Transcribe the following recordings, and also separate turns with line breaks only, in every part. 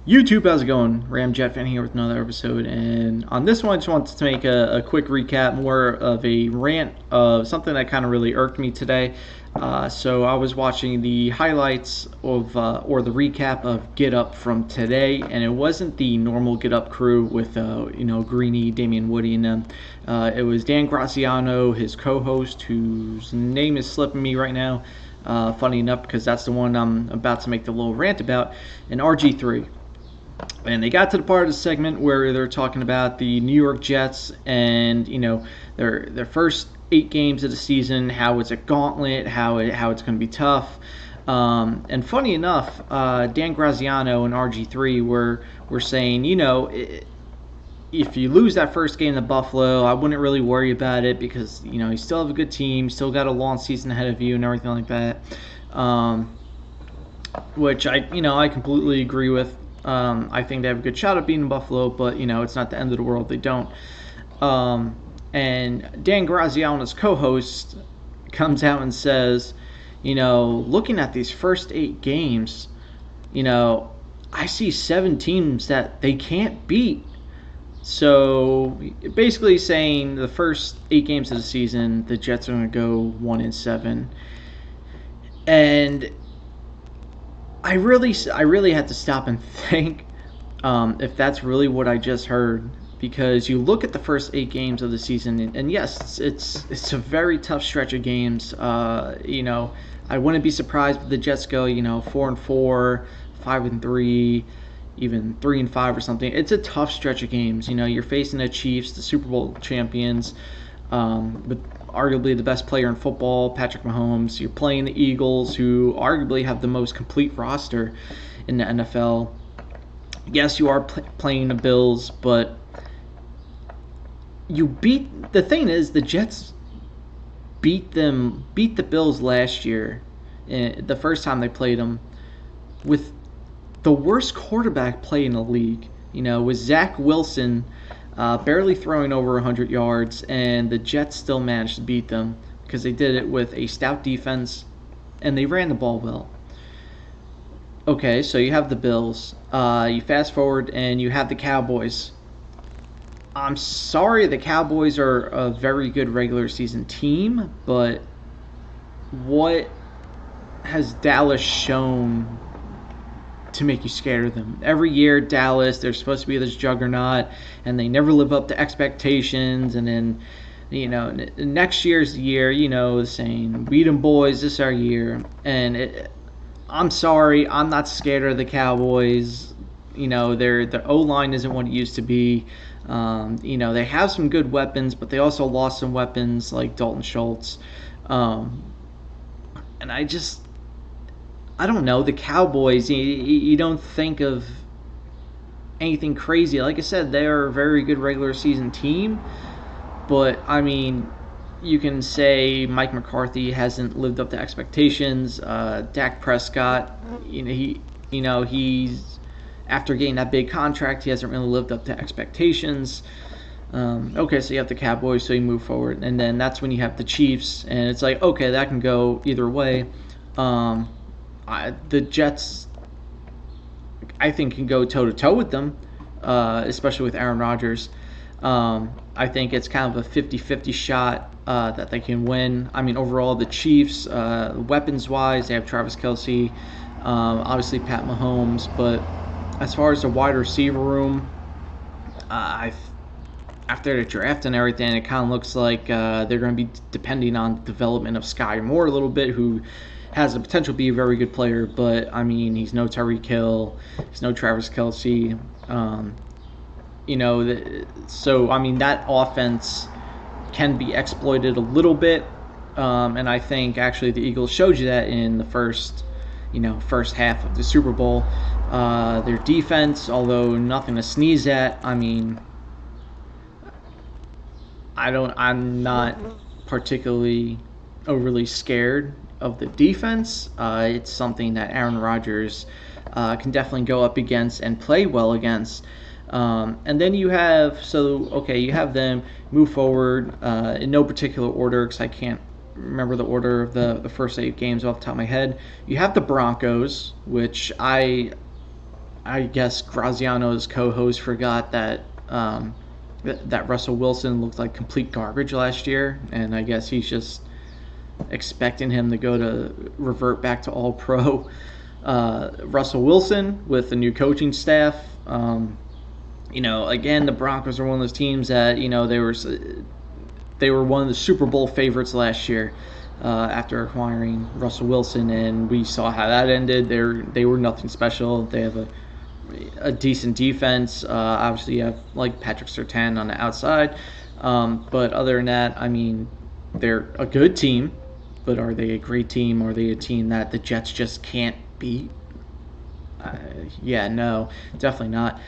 YouTube, how's it going? Ramjet fan here with another episode, and on this one, I just wanted to make a quick recap, more of a rant of something that kind of really irked me today. So I was watching the highlights of, or the recap of Get Up from today, and it wasn't the normal Get Up crew with, Greeny, Damian Woody, and them. It was Dan Graziano, his co-host, whose name is slipping me right now. Funny enough, because that's the one I'm about to make the little rant about, and RG3. And they got to the part of the segment where they're talking about the New York Jets and their first 8 games of the season, how it's a gauntlet, how it's going to be tough. And funny enough, Dan Graziano and RG3 were saying, if you lose that first game to Buffalo, I wouldn't really worry about it because you still have a good team, still got a long season ahead of you, and everything like that. Which I completely agree with. I think they have a good shot at beating Buffalo, but it's not the end of the world. They don't. And Dan Graziano's co-host comes out and says, looking at these first 8 games, I see 7 teams that they can't beat. So basically saying the first 8 games of the season, the Jets are going to go 1-7, and I really had to stop and think if that's really what I just heard, because you look at the first 8 games of the season, and yes, it's a very tough stretch of games. I wouldn't be surprised if the Jets go 4-4, 5-3, even 3-5 or something. It's a tough stretch of games. You're facing the Chiefs, the Super Bowl champions, with arguably the best player in football, Patrick Mahomes. You're playing the Eagles, who arguably have the most complete roster in the NFL. Yes, you are playing the Bills, but the thing is, the Jets beat the Bills last year, the first time they played them, with the worst quarterback play in the league. With Zach Wilson barely throwing over 100 yards, and the Jets still managed to beat them because they did it with a stout defense, and they ran the ball well. Okay, so you have the Bills. You fast forward, and you have the Cowboys. I'm sorry, the Cowboys are a very good regular season team, but what has Dallas shown to make you scared of them? Every year, Dallas, they're supposed to be this juggernaut, and they never live up to expectations. And then, next year's the year, saying, beat them, boys, this is our year. And I'm sorry, I'm not scared of the Cowboys. Their O-line isn't what it used to be. They have some good weapons, but they also lost some weapons like Dalton Schultz. And I don't know, the Cowboys, you don't think of anything crazy. Like I said, they are a very good regular season team, but you can say Mike McCarthy hasn't lived up to expectations. Dak Prescott, he's after getting that big contract, he hasn't really lived up to expectations. Okay, so you have the Cowboys, so you move forward, and then that's when you have the Chiefs, and it's like, okay, that can go either way. The Jets, I think, can go toe-to-toe with them, especially with Aaron Rodgers. I think it's kind of a 50-50 shot that they can win. Overall, the Chiefs, weapons-wise, they have Travis Kelce, obviously Pat Mahomes, but as far as the wide receiver room, after the draft and everything, it kind of looks like they're going to be depending on the development of Sky Moore a little bit, who has the potential to be a very good player, but he's no Tyreek Hill, he's no Travis Kelce. That offense can be exploited a little bit, and I think actually the Eagles showed you that in the first half of the Super Bowl. Their defense, although nothing to sneeze at, I'm not particularly overly scared of the defense. It's something that Aaron Rodgers can definitely go up against and play well against. And then you have them move forward in no particular order, because I can't remember the order of the first 8 games off the top of my head. You have the Broncos, which I I guess Graziano's co-host forgot that that Russell Wilson looked like complete garbage last year, and I guess he's just expecting him to revert back to all pro Russell Wilson with the new coaching staff. Again, the Broncos are one of those teams that they were one of the Super Bowl favorites last year after acquiring Russell Wilson, and we saw how that ended. They were nothing special. They have a decent defense. Obviously, you have like Patrick Surtain on the outside, but other than that, I mean, they're a good team. But are they a great team? Are they a team that the Jets just can't beat? No, definitely not.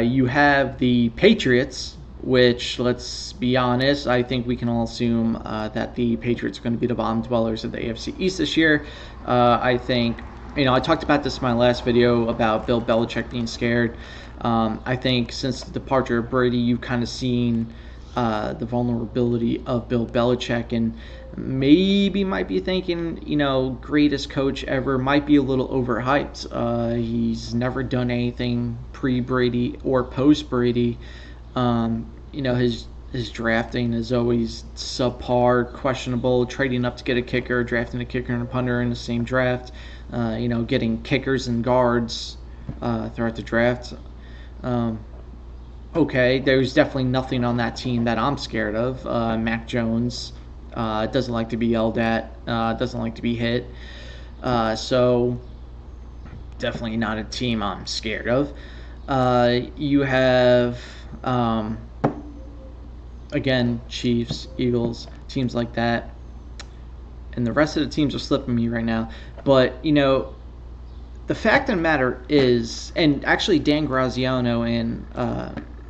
You have the Patriots, which, let's be honest, I think we can all assume that the Patriots are going to be the bottom dwellers of the AFC East this year. I think, I talked about this in my last video about Bill Belichick being scared. I think since the departure of Brady, you've kind of seen the vulnerability of Bill Belichick, and maybe might be thinking, greatest coach ever, might be a little overhyped. He's never done anything pre-Brady or post-Brady. His drafting is always subpar, questionable, trading up to get a kicker, drafting a kicker and a punter in the same draft, getting kickers and guards throughout the draft. Okay, there's definitely nothing on that team that I'm scared of. Mac Jones doesn't like to be yelled at, doesn't like to be hit. So definitely not a team I'm scared of. You have, again, Chiefs, Eagles, teams like that. And the rest of the teams are slipping me right now. But, the fact of the matter is, and actually Dan Graziano and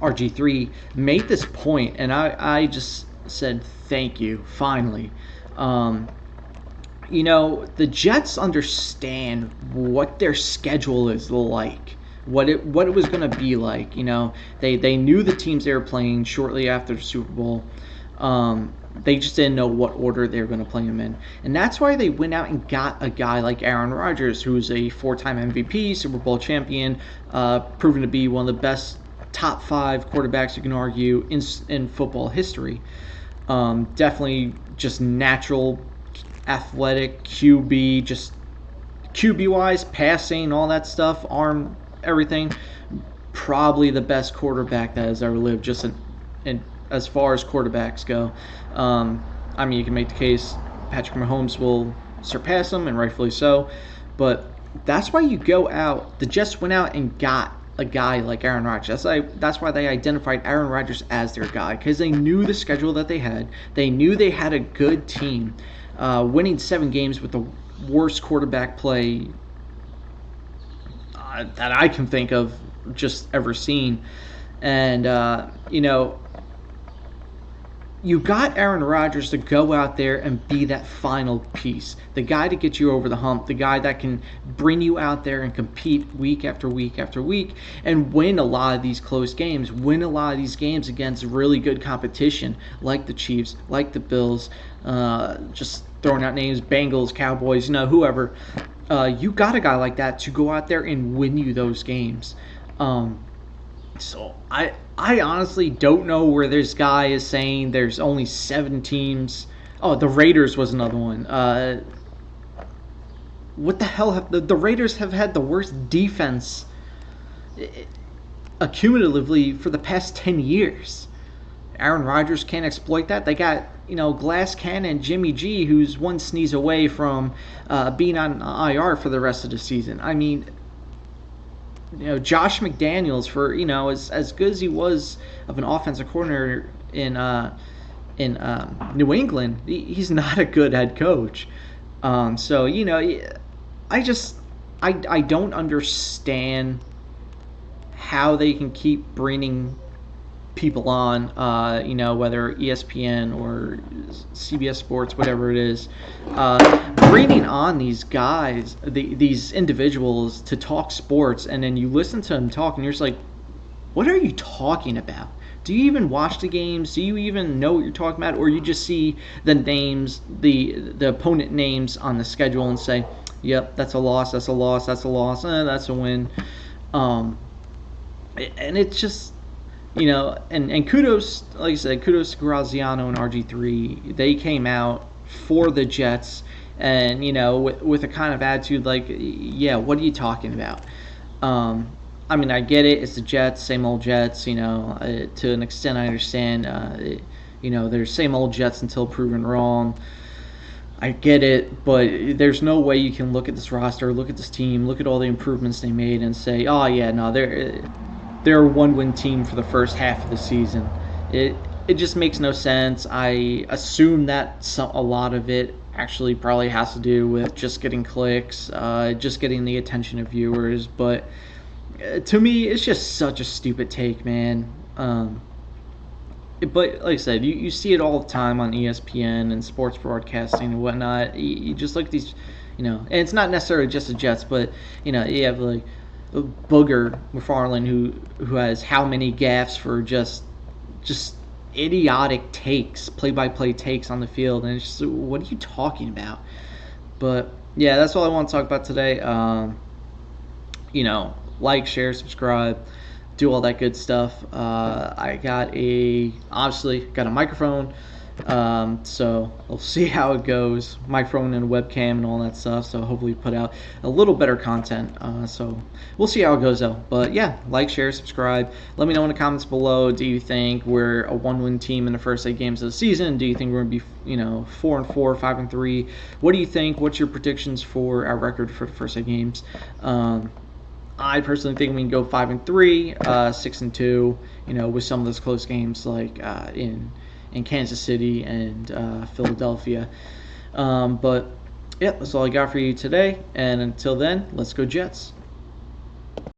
RG3 made this point, and I just said thank you, finally. The Jets understand what their schedule is like, what it was going to be like. They knew the teams they were playing shortly after the Super Bowl. They just didn't know what order they were going to play them in. And that's why they went out and got a guy like Aaron Rodgers, who's a 4-time MVP, Super Bowl champion, proven to be one of the best top 5 quarterbacks you can argue in football history. Definitely just natural, athletic, QB, just QB-wise, passing, all that stuff, arm, everything. Probably the best quarterback that has ever lived, just in as far as quarterbacks go. You can make the case Patrick Mahomes will surpass him, and rightfully so. But that's why you go out. The Jets went out and got a guy like Aaron Rodgers. That's why they identified Aaron Rodgers as their guy, because they knew the schedule that they had. They knew they had a good team. Winning 7 games with the worst quarterback play that I can think of just ever seen. And, you got Aaron Rodgers to go out there and be that final piece, the guy to get you over the hump, the guy that can bring you out there and compete week after week after week and win a lot of these close games, win a lot of these games against really good competition like the Chiefs, like the Bills, just throwing out names, Bengals, Cowboys, whoever. You got a guy like that to go out there and win you those games. So I honestly don't know where this guy is saying there's only 7 teams. Oh, the Raiders was another one. What the hell? The Raiders have had the worst defense accumulatively for the past 10 years. Aaron Rodgers can't exploit that. They got, Glass Cannon, Jimmy G, who's one sneeze away from being on IR for the rest of the season. I mean, Josh McDaniels, for as good as he was of an offensive coordinator in New England, he's not a good head coach. So I don't understand how they can keep bringing people on, whether ESPN or CBS Sports, whatever it is, bringing on these guys, these individuals to talk sports, and then you listen to them talk, and you're just like, what are you talking about? Do you even watch the games? Do you even know what you're talking about? Or you just see the names, the opponent names on the schedule and say, yep, that's a loss, that's a loss, that's a loss, that's a win. Um, and it's just, and kudos, like I said, kudos to Graziano and RG3. They came out for the Jets, and with a kind of attitude like, yeah, what are you talking about? I mean, I get it. It's the Jets, same old Jets. To an extent, I understand. They're same old Jets until proven wrong. I get it, but there's no way you can look at this roster, look at this team, look at all the improvements they made, and say, "Oh yeah, no, they're a one-win team for the first half of the season." It just makes no sense. I assume that a lot of it actually probably has to do with just getting clicks, just getting the attention of viewers. But to me, it's just such a stupid take, man. But like I said, you see it all the time on ESPN and sports broadcasting and whatnot. You just look at these, and it's not necessarily just the Jets, but you have like Booger McFarland who has how many gaffes for just idiotic takes, play-by-play takes on the field, and it's just, what are you talking about? But yeah, that's all I want to talk about today. Like, share, subscribe, do all that good stuff. I obviously got a microphone, so we'll see how it goes. Microphone and webcam and all that stuff. So hopefully put out a little better content. So we'll see how it goes though. But yeah, like, share, subscribe. Let me know in the comments below. Do you think we're a one-win team in the first 8 games of the season? Do you think we're gonna be 4-4, 5-3? What do you think? What's your predictions for our record for the first 8 games? I personally think we can go 5-3, 6-2. With some of those close games like in Kansas City and Philadelphia. But yeah, that's all I got for you today. And until then, let's go Jets.